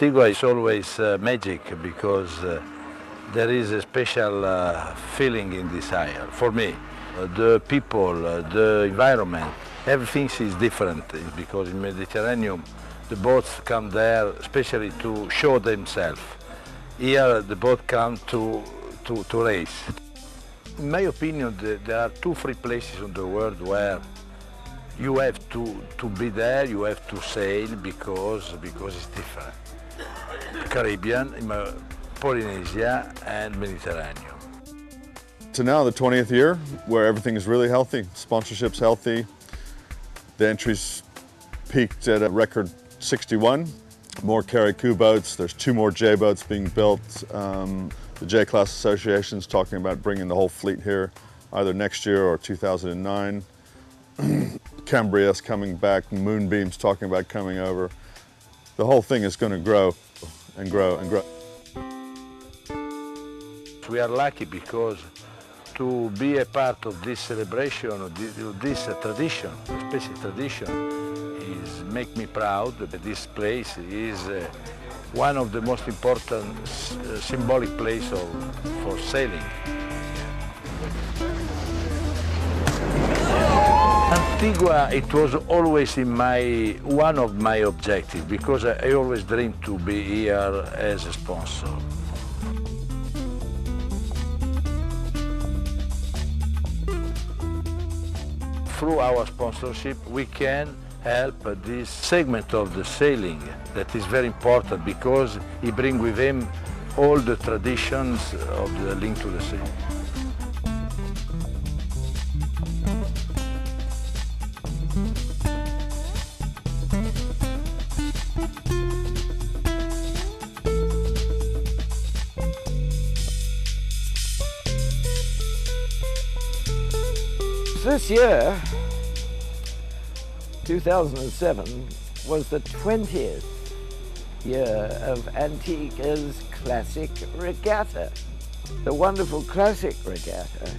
Antigua is always magic because there is a special feeling in this island for me. The people, the environment, everything is different because in Mediterranean the boats come there especially to show themselves. Here the boat come to race. In my opinion, there are 2-3 places in the world where you have to be there, you have to sail because it's different. Caribbean, Polynesia and Mediterranean. To now the 20th year where everything is really healthy, sponsorship's healthy, the entries peaked at a record 61. More Carry-Coup boats, there's 2 more J boats being built. The J-Class Association's talking about bringing the whole fleet here either next year or 2009. Cambria's coming back, Moonbeam's talking about coming over. The whole thing is going to grow and grow and grow. We are lucky because to be a part of this celebration, of this tradition, special tradition, is make me proud that this place is one of the most important symbolic places for sailing. Antigua, it was always one of my objectives because I always dreamed to be here as a sponsor. Through our sponsorship, we can help this segment of the sailing that is very important because he brings with him all the traditions of the link to the sea. This year, 2007, was the 20th year of Antigua's Classic Regatta. The wonderful Classic Regatta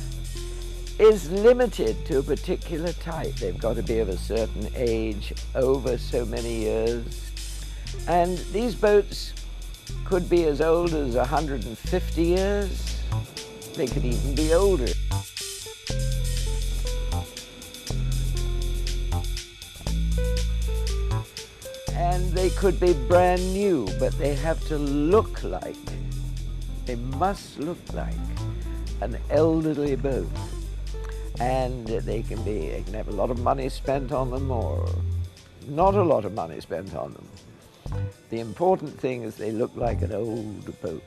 is limited to a particular type. They've got to be of a certain age, over so many years. And these boats could be as old as 150 years. They could even be older. And they could be brand new, but they have to look like, they must look like an elderly boat. And they can have a lot of money spent on them or not a lot of money spent on them. The important thing is they look like an old boat.